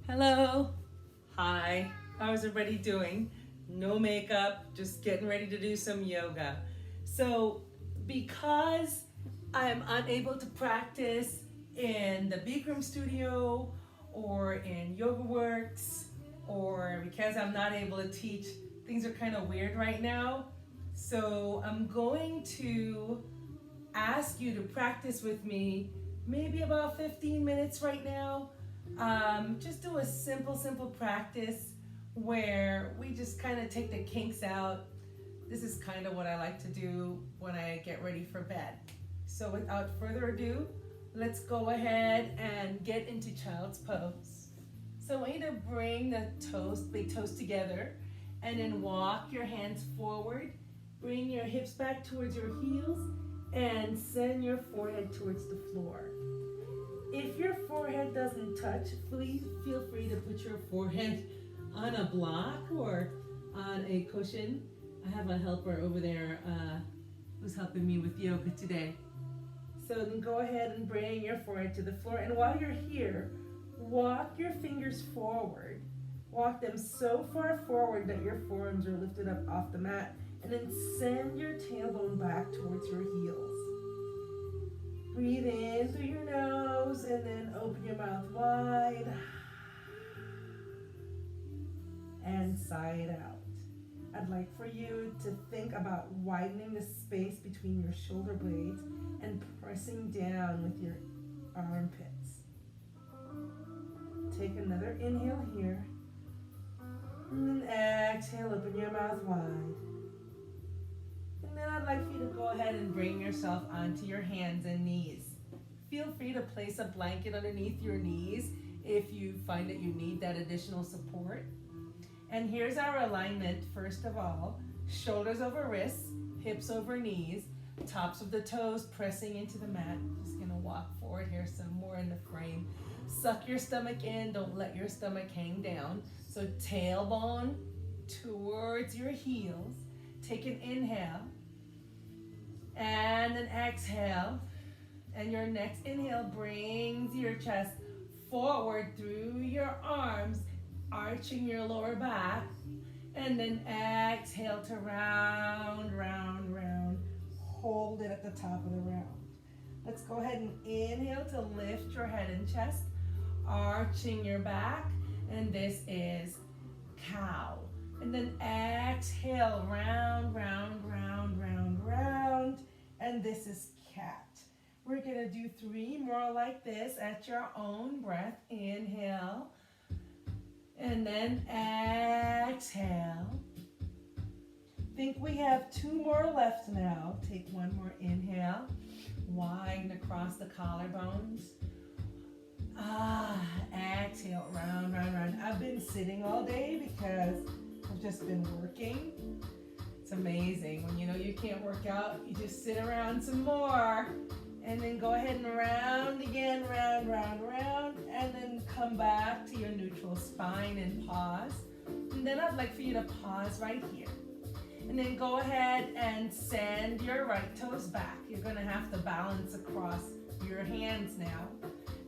Hello. Hi. How's everybody doing? No makeup, just getting ready to do some yoga. So, because I'm unable to practice in the Bikram studio or in Yoga Works, or because I'm not able to teach, things are kind of weird right now. So, I'm going to ask you to practice with me maybe about 15 minutes right now. Just do a simple practice where we just kind of take the kinks out. This is kind of what I like to do when I get ready for bed. So without further ado, let's go ahead and get into child's pose. So I want you to bring the toes, big toes together, and then walk your hands forward. Bring your hips back towards your heels and send your forehead towards the floor. If your forehead doesn't touch, please feel free to put your forehead on a block or on a cushion. I have a helper over there who's helping me with yoga today. So then go ahead and bring your forehead to the floor. And while you're here, walk your fingers forward. Walk them so far forward that your forearms are lifted up off the mat. And then send your tailbone back towards your heels. Breathe in through your nose and then open your mouth wide. And sigh it out. I'd like for you to think about widening the space between your shoulder blades and pressing down with your armpits. Take another inhale here. And then exhale, open your mouth wide. And then I'd like for you to go ahead and bring yourself onto your hands and knees. Feel free to place a blanket underneath your knees if you find that you need that additional support. And here's our alignment, first of all. Shoulders over wrists, hips over knees, tops of the toes pressing into the mat. Just gonna walk forward here some more in the frame. Suck your stomach in, don't let your stomach hang down. So tailbone towards your heels. Take an inhale and an exhale. And your next inhale brings your chest forward through your arms, arching your lower back. And then exhale to round, round, round. Hold it at the top of the round. Let's go ahead and inhale to lift your head and chest, arching your back. And this is cow. And then exhale, round, round, round, round, round. And this is cat. We're gonna do 3 more like this at your own breath. Inhale. And then exhale. Think we have 2 more left now. Take 1 more inhale. Widen across the collarbones. Exhale, round, round, round. I've been sitting all day because I've just been working. It's amazing when you know you can't work out, you just sit around some more. And then go ahead and round again, round, round, round. And then come back to your neutral spine and pause. And then I'd like for you to pause right here. And then go ahead and send your right toes back. You're gonna have to balance across your hands now.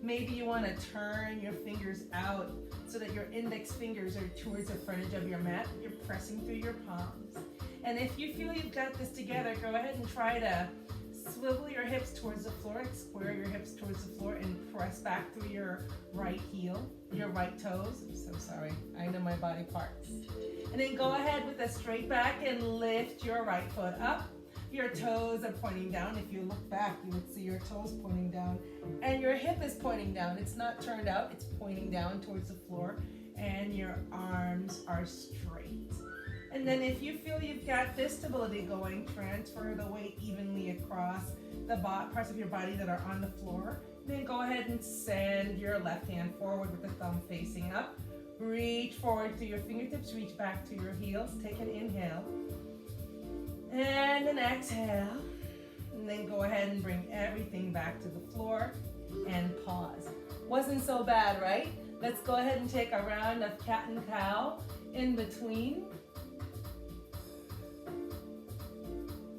Maybe you want to turn your fingers out so that your index fingers are towards the frontage of your mat. You're pressing through your palms. And if you feel you've got this together, go ahead and try to swivel your hips towards the floor, square your hips towards the floor, and press back through your right heel, your right toes. I'm so sorry, I know my body parts. And then go ahead with a straight back and lift your right foot up. Your toes are pointing down. If you look back, you would see your toes pointing down. And your hip is pointing down. It's not turned out, it's pointing down towards the floor. And your arms are straight. And then if you feel you've got this stability going, transfer the weight evenly across the parts of your body that are on the floor. Then go ahead and send your left hand forward with the thumb facing up. Reach forward to your fingertips, reach back to your heels. Take an inhale. And an exhale. And then go ahead and bring everything back to the floor and pause. Wasn't so bad, right? Let's go ahead and take a round of cat and cow in between.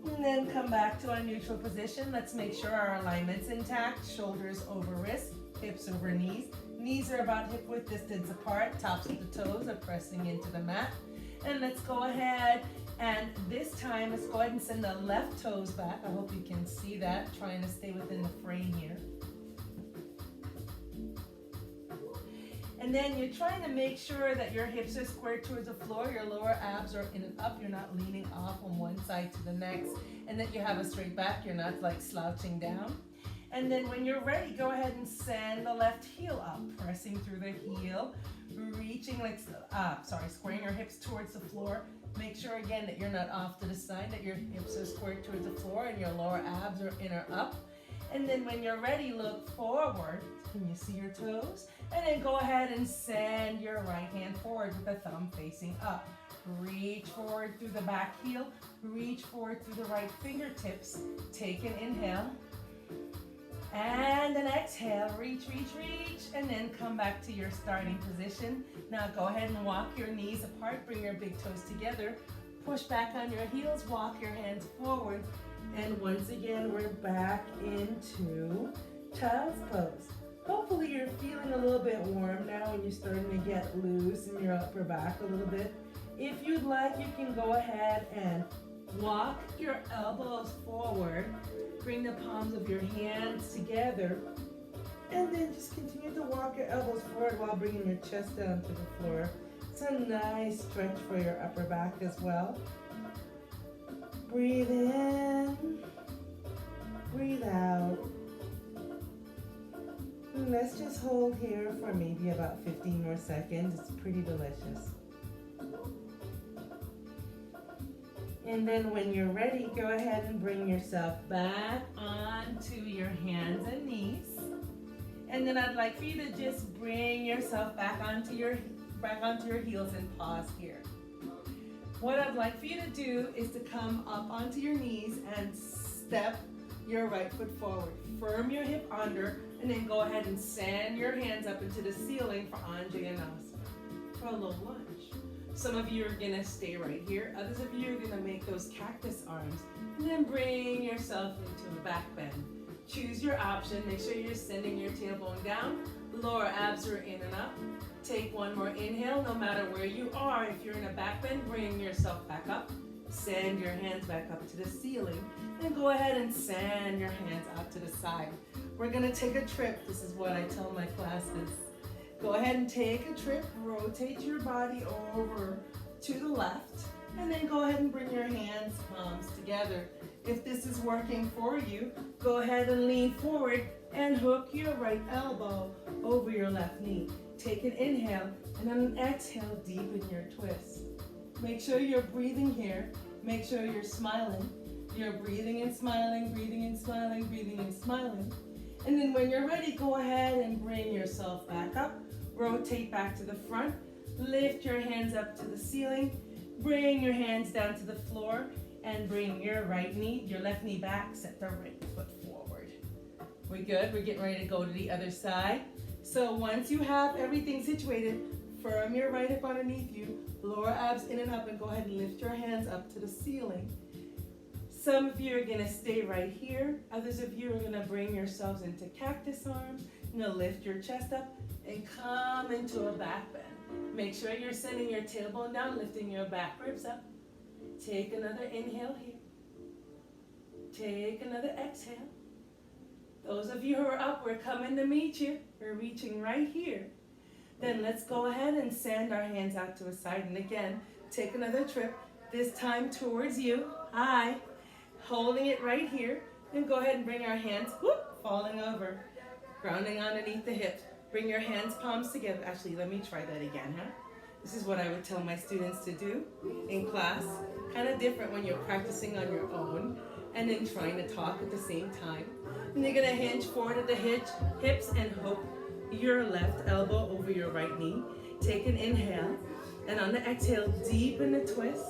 And then come back to our neutral position. Let's make sure our alignment's intact. Shoulders over wrists, hips over knees. Knees are about hip width distance apart. Tops of the toes are pressing into the mat. And let's go ahead and this time, let's go ahead and send the left toes back. I hope you can see that, trying to stay within the frame here. And then you're trying to make sure that your hips are squared towards the floor, your lower abs are in and up, you're not leaning off on one side to the next, and that you have a straight back, you're not like slouching down. And then when you're ready, go ahead and send the left heel up, pressing through the heel, reaching like, squaring your hips towards the floor. Make sure again that you're not off to the side, that your hips are squared towards the floor and your lower abs are in or up. And then when you're ready, look forward. Can you see your toes? And then go ahead and send your right hand forward with the thumb facing up. Reach forward through the back heel. Reach forward through the right fingertips. Take an inhale. And an exhale. Reach, reach, reach. And then come back to your starting position. Now go ahead and walk your knees apart. Bring your big toes together. Push back on your heels. Walk your hands forward. And once again, we're back into child's pose. Hopefully you're feeling a little bit warm now and you're starting to get loose in your upper back a little bit. If you'd like, you can go ahead and walk your elbows forward. Bring the palms of your hands together. And then just continue to walk your elbows forward while bringing your chest down to the floor. It's a nice stretch for your upper back as well. Breathe in, breathe out. And let's just hold here for maybe about 15 more seconds. It's pretty delicious. And then when you're ready, go ahead and bring yourself back onto your hands and knees. And then I'd like for you to just bring yourself back onto your heels and pause here. What I'd like for you to do is to come up onto your knees and step your right foot forward. Firm your hip under, and then go ahead and send your hands up into the ceiling for Anjaneyasana, for a low lunge. Some of you are gonna stay right here. Others of you are gonna make those cactus arms, and then bring yourself into a back bend. Choose your option. Make sure you're sending your tailbone down. Lower abs are in and up. Take one more inhale, no matter where you are. If you're in a back bend, bring yourself back up. Send your hands back up to the ceiling. Then go ahead and send your hands out to the side. We're gonna take a trip. This is what I tell my classes. Go ahead and take a trip. Rotate your body over to the left. And then go ahead and bring your hands, palms together. If this is working for you, go ahead and lean forward and hook your right elbow over your left knee. Take an inhale, and on an exhale, deepen your twist. Make sure you're breathing here. Make sure you're smiling. You're breathing and smiling, breathing and smiling, breathing and smiling. And then when you're ready, go ahead and bring yourself back up. Rotate back to the front. Lift your hands up to the ceiling. Bring your hands down to the floor. And bring your left knee back. Set the right foot forward. We good? We're getting ready to go to the other side. So once you have everything situated, firm your right hip underneath you, lower abs in and up, and go ahead and lift your hands up to the ceiling. Some of you are gonna stay right here. Others of you are gonna bring yourselves into cactus arms. You're gonna lift your chest up and come into a back bend. Make sure you're sending your tailbone down, lifting your back ribs up. Take another inhale here. Take another exhale. Those of you who are up, we're coming to meet you. We're reaching right here. Then let's go ahead and send our hands out to a side. And again, take another trip, this time towards you. High. Holding it right here. Then go ahead and bring our hands, falling over. Grounding underneath the hips. Bring your hands, palms together. Actually, let me try that again, huh? This is what I would tell my students to do in class. Kind of different when you're practicing on your own and then trying to talk at the same time. And you're gonna hinge forward at the hips and hook your left elbow over your right knee. Take an inhale, and on the exhale, deepen the twist.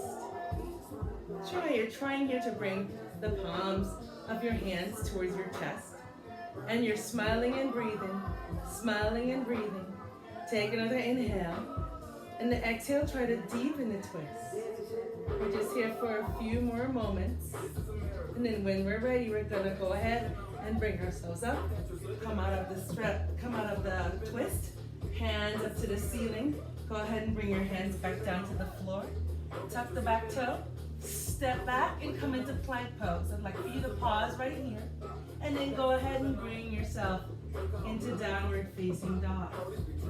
You're trying here to bring the palms of your hands towards your chest. And you're smiling and breathing, smiling and breathing. Take another inhale, and the exhale, try to deepen the twist. We're just here for a few more moments. And then when we're ready, we're gonna go ahead and bring ourselves up. Come out of the twist. Hands up to the ceiling. Go ahead and bring your hands back down to the floor. Tuck the back toe. Step back and come into plank pose. I'd like for you to pause right here. And then go ahead and bring yourself into downward facing dog.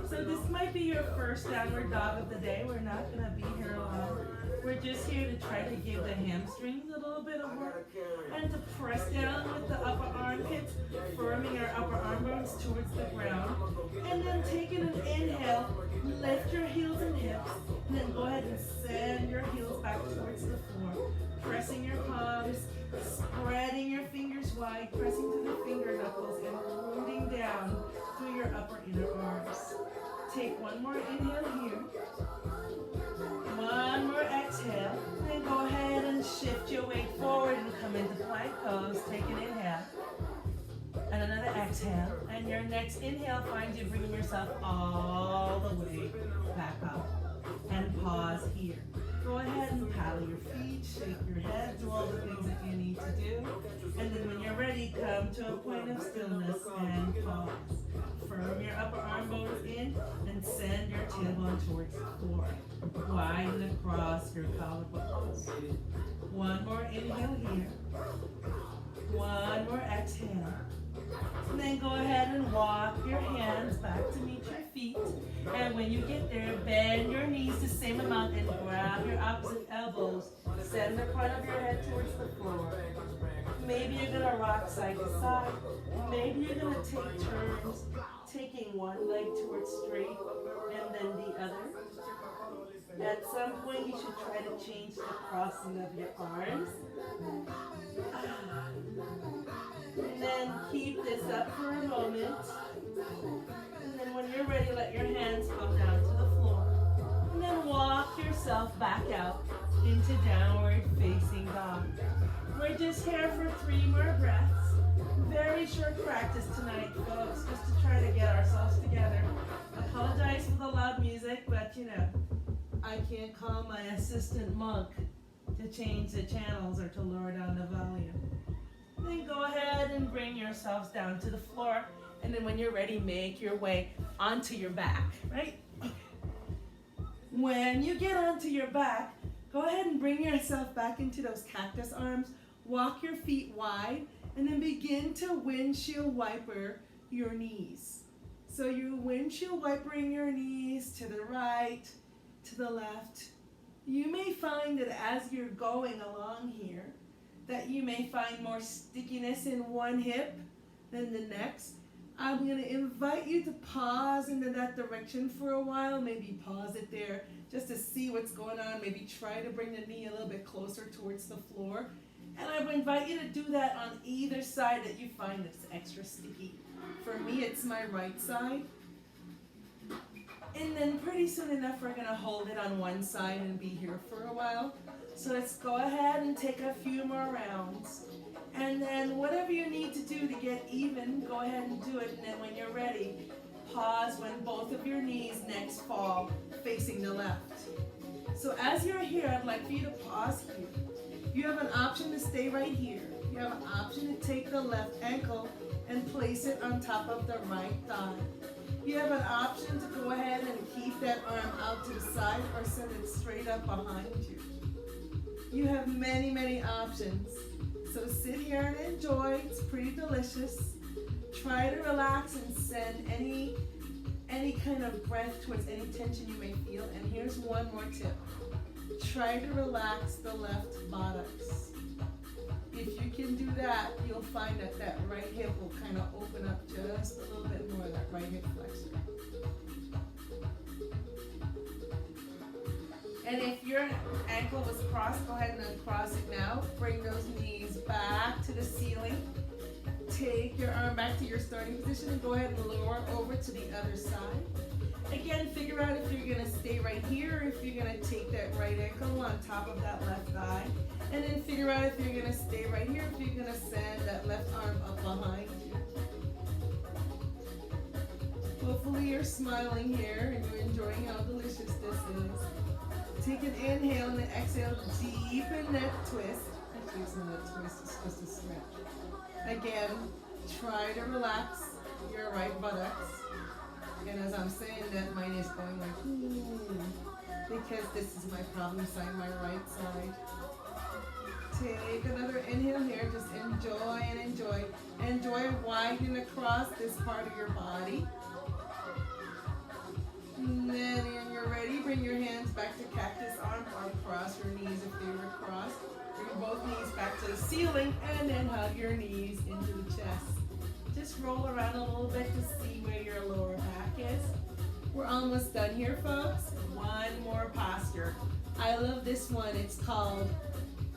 So this might be your first downward dog of the day. We're not going to be here long. We're just here to try to give the hamstrings a little bit of work and to press down with the upper armpits, firming our upper arm bones towards the ground. And then taking an inhale, lift your heels and hips, and then go ahead and send your heels back towards the floor. Pressing your palms, spreading your fingers wide, pressing to the finger knuckles, and rooting down through your upper inner arms. Take one more inhale here. One more exhale. Then go ahead and shift your weight forward and come into plank pose. Take an inhale. And another exhale. And your next inhale finds you bringing yourself all the way back up. And pause here. Go ahead and paddle your feet, shake your head, do all the things that you need to do. And then when you're ready, come to a point of stillness and pause. Firm your upper arm bones in and send your tailbone towards the floor. Widen across your collarbones. One more inhale here. One more exhale. And then go ahead and walk your hands back to meet your feet. And when you get there, bend your knees the same amount and grab your opposite elbows. Send the front of your head towards the floor. Maybe you're going to rock side to side. Maybe you're going to take turns, taking one leg towards straight and then the other. At some point, you should try to change the crossing of your arms. And then keep this up for a moment. And then when you're ready, let your hands come down to the floor. And then walk yourself back out into downward facing dog. We're just here for 3 more breaths. Very short practice tonight, folks, just to try to get ourselves together. Apologize for the loud music, but you know, I can't call my assistant monk to change the channels or to lower down the volume. Then go ahead and bring yourselves down to the floor. And then when you're ready, make your way onto your back, right? When you get onto your back, go ahead and bring yourself back into those cactus arms. Walk your feet wide and then begin to windshield wiper your knees. So you're windshield wipering your knees to the right, to the left. You may find that as you're going along here, that you may find more stickiness in one hip than the next. I'm going to invite you to pause into that direction for a while. Maybe pause it there just to see what's going on. Maybe try to bring the knee a little bit closer towards the floor. And I would invite you to do that on either side that you find that's extra sticky. For me, it's my right side. And then pretty soon enough, we're going to hold it on one side and be here for a while. So let's go ahead and take a few more rounds. And then whatever you need to do to get even, go ahead and do it. And then when you're ready, pause when both of your knees next fall facing the left. So as you're here, I'd like for you to pause here. You have an option to stay right here. You have an option to take the left ankle and place it on top of the right thigh. You have an option to go ahead and keep that arm out to the side or send it straight up behind you. You have many, many options. So sit here and enjoy. It's pretty delicious. Try to relax and send any kind of breath towards any tension you may feel. And here's one more tip. Try to relax the left buttocks. If you can do that, you'll find that that right hip will kind of open up just a little bit more, that right hip flexor. And if your ankle was crossed, go ahead and uncross it now. Bring those knees back to the ceiling. Take your arm back to your starting position and go ahead and lower over to the other side. Again, figure out if you're going to stay right here or if you're going to take that right ankle on top of that left thigh. And then figure out if you're going to stay right here, if you're going to send that left arm up behind you. Hopefully you're smiling here and you're enjoying how delicious this is. Take an inhale and an exhale, deepen that twist. Actually, it's not a twist, it's just a stretch. Again, try to relax your right buttocks. And as I'm saying that, mine is going like, because this is my problem side, my right side. Take another inhale here. Just enjoy and enjoy. Enjoy widening across this part of your body. And then when you're ready, bring your hands back to cactus arm or cross your knees if they were crossed. Bring both knees back to the ceiling and then hug your knees into the chest. Just roll around a little bit to see where your lower back is. We're almost done here, folks. One more posture. I love this one. It's called,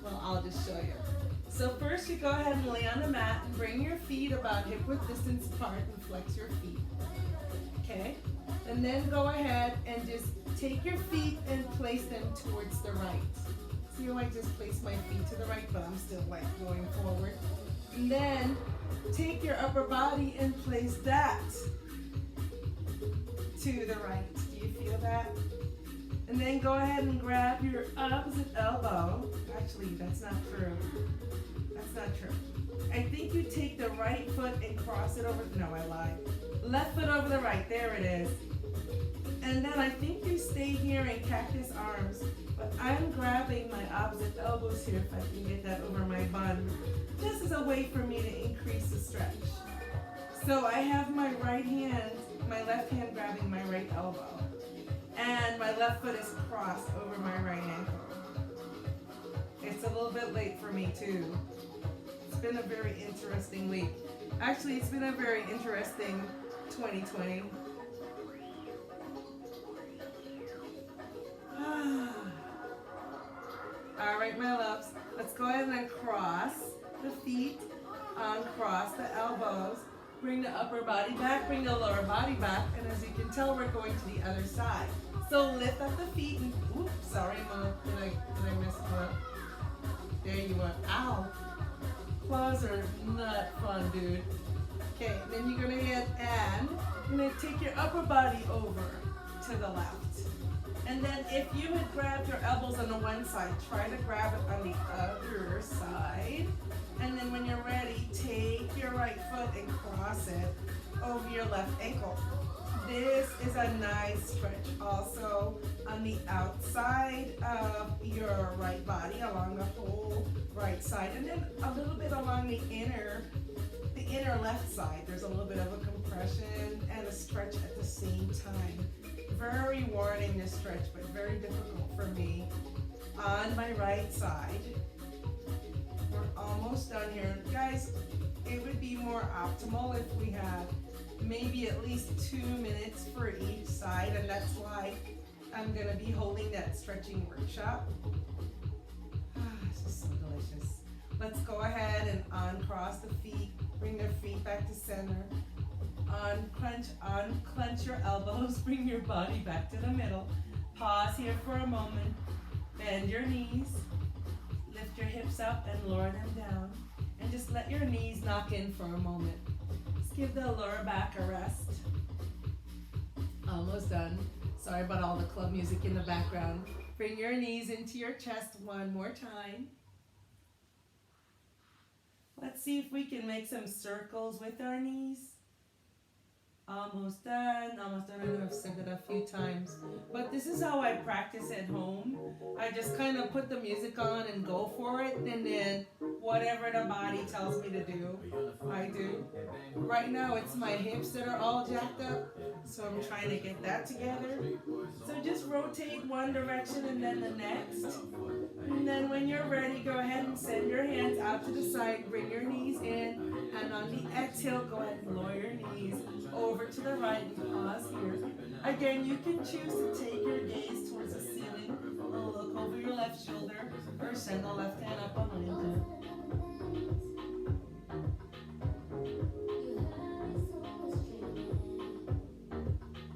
well, I'll just show you. So first you go ahead and lay on the mat and bring your feet about hip-width distance apart and flex your feet. Okay? And then go ahead and just take your feet and place them towards the right. See how I just place my feet to the right, but I'm still like going forward. And then take your upper body and place that to the right. Do you feel that? And then go ahead and grab your opposite elbow. Actually, that's not true. That's not true. I think you take the right foot and cross it over. No, I lied. Left foot over the right. There it is. And then I think you stay here in cactus arms. But I'm grabbing my opposite elbows here if I can get that over my bun. Just as a way for me to increase the stretch. So I have my right hand, my left hand grabbing my right elbow. And my left foot is crossed over my right ankle. It's a little bit late for me too. It's been a very interesting week. Actually, it's been a very interesting 2020. All right, my loves, let's go ahead and cross the feet, uncross the elbows, bring the upper body back, bring the lower body back, and as you can tell, we're going to the other side. So lift up the feet and, oops, sorry, Mom, did I miss one? There you are. Ow. Claws are not fun, dude. Okay, then you're gonna hit and you're gonna take your upper body over to the left. And then if you had grabbed your elbows on the one side, try to grab it on the other side. And then when you're ready, take your right foot and cross it over your left ankle. This is a nice stretch also on the outside of your right body, along the whole right side, and then a little bit along the inner left side. There's a little bit of a compression and a stretch at the same time. Very rewarding, this stretch, but very difficult for me. On my right side, we're almost done here. Guys, it would be more optimal if we had maybe at least 2 minutes for each side, and that's why I'm gonna be holding that stretching workshop. This is so delicious. Let's go ahead and uncross the feet, bring their feet back to center. Unclench your elbows, bring your body back to the middle. Pause here for a moment. Bend your knees, lift your hips up and lower them down. And just let your knees knock in for a moment. Just give the lower back a rest. Almost done. Sorry about all the club music in the background. Bring your knees into your chest one more time. Let's see if we can make some circles with our knees. Almost done, almost done. I know I've said that a few times, but this is how I practice at home. I just kind of put the music on and go for it, and then whatever the body tells me to do, I do. Right now it's my hips that are all jacked up, so I'm trying to get that together. So just rotate one direction and then the next. And then when you're ready, go ahead and send your hands out to the side, bring your knees in, and on the exhale, go ahead and lower your knees over to the right and pause here. Again, you can choose to take your gaze towards the ceiling, or look over your left shoulder, or send the left hand up behind you.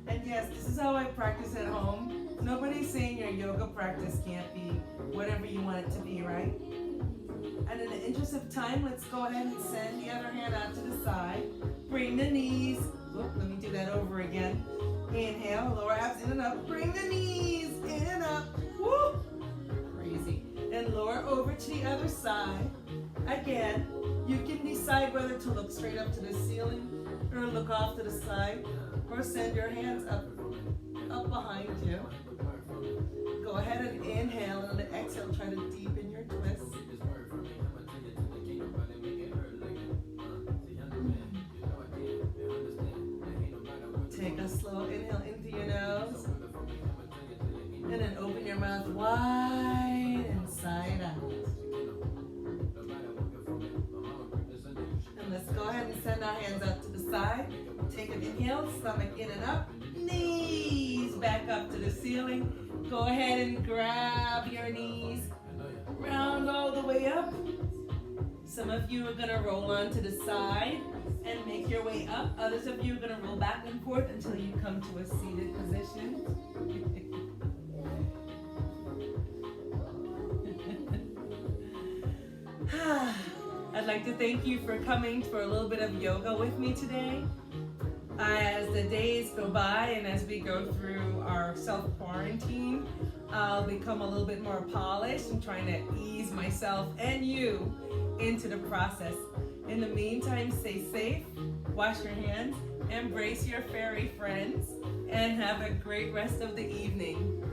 And yes, this is how I practice at home. Nobody's saying your yoga practice can't be whatever you want it to be, right? And in the interest of time, let's go ahead and send the other hand out to the side. Bring the knees. Oop, let me do that over again. Inhale, lower abs in and up. Bring the knees in and up. Woo! Crazy. And lower over to the other side. Again, you can decide whether to look straight up to the ceiling Or look off to the side, or send your hands up behind you. Go ahead and inhale, and on the exhale, try to deepen your twist. Take a slow inhale into your nose, and then open your mouth wide and side out. And let's go ahead and send our hands out to the side. Take an inhale, stomach in and up, knees back up to the ceiling. Go ahead and grab your knees, round all the way up. Some of you are going to roll onto the side and make your way up. Others of you are going to roll back and forth until you come to a seated position. I'd like to thank you for coming for a little bit of yoga with me today. As the days go by and as we go through our self-quarantine, I'll become a little bit more polished and trying to ease myself and you into the process. In the meantime, stay safe, wash your hands, embrace your fairy friends, and have a great rest of the evening.